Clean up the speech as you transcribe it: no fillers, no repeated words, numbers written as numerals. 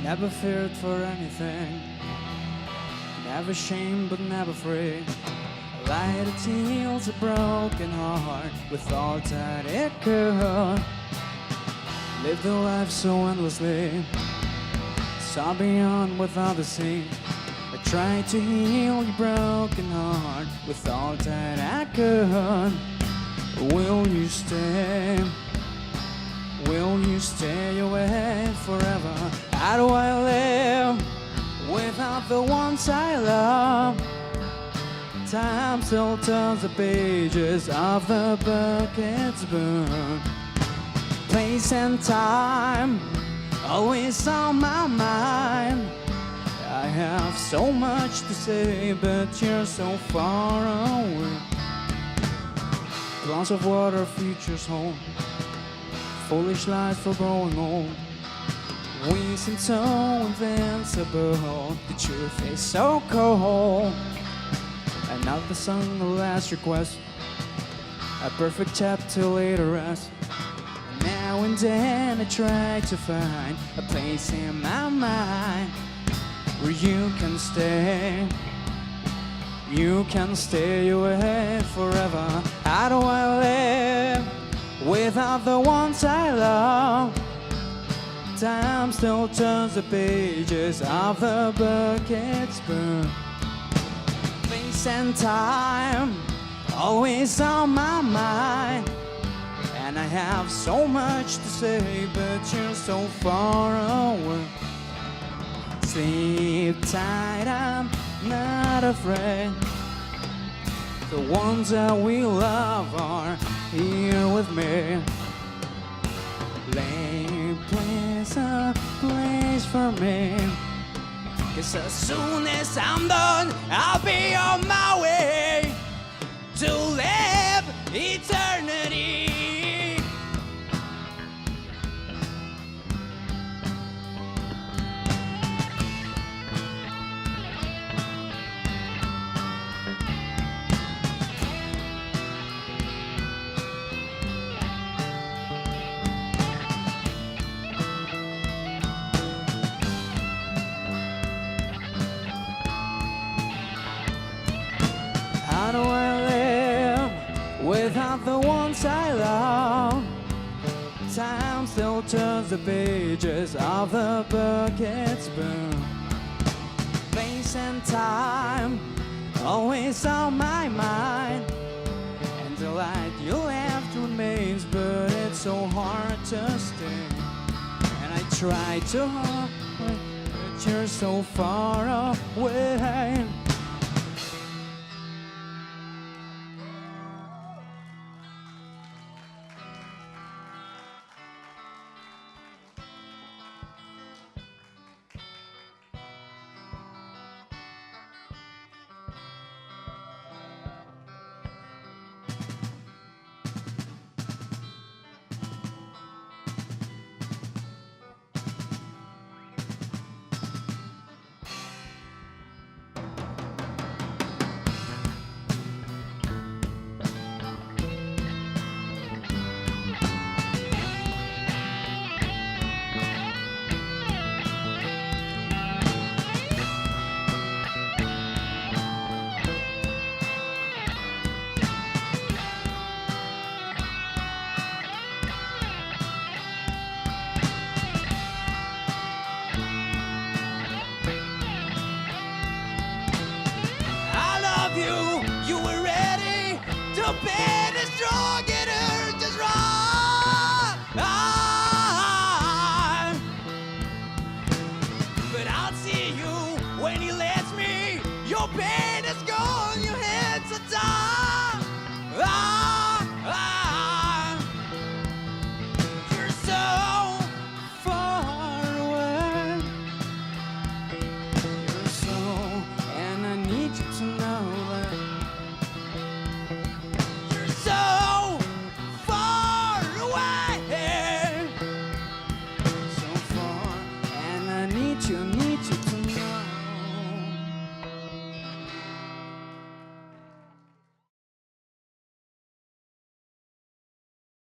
Never feared for anything, never shamed but never free. Light it heals a broken heart with all that it could. Lived a life so endlessly, saw beyond what others see. I tried to heal your broken heart with all that I could. Will you stay? Will you stay away forever? How do I live without the ones I love? Time still turns the pages of the book it's burned. Place and time always on my mind. I have so much to say, but you're so far away. Glass of water, futures home. Foolish lies for growing old. We seem so invincible. The truth is so cold. Another song, the last request. A perfect chapter later rest. Now and then I try to find a place in my mind where you can stay. You can stay away forever. How do I live without the ones I love? Time still turns the pages of the book it's burned. Place and time always on my mind. And I have so much to say, but you're so far away. Sleep tight, I'm not afraid. The ones that we love are here with me. Place a place for me. 'Cause as soon as I'm done, I'll be on my way to live eternity. How do I live without the ones I love? Time still turns the pages of the book it's burned. Place and time always on my mind. And the light you left remains, but it's so hard to stay. And I try to hide, but you're so far away. You were ready to pay.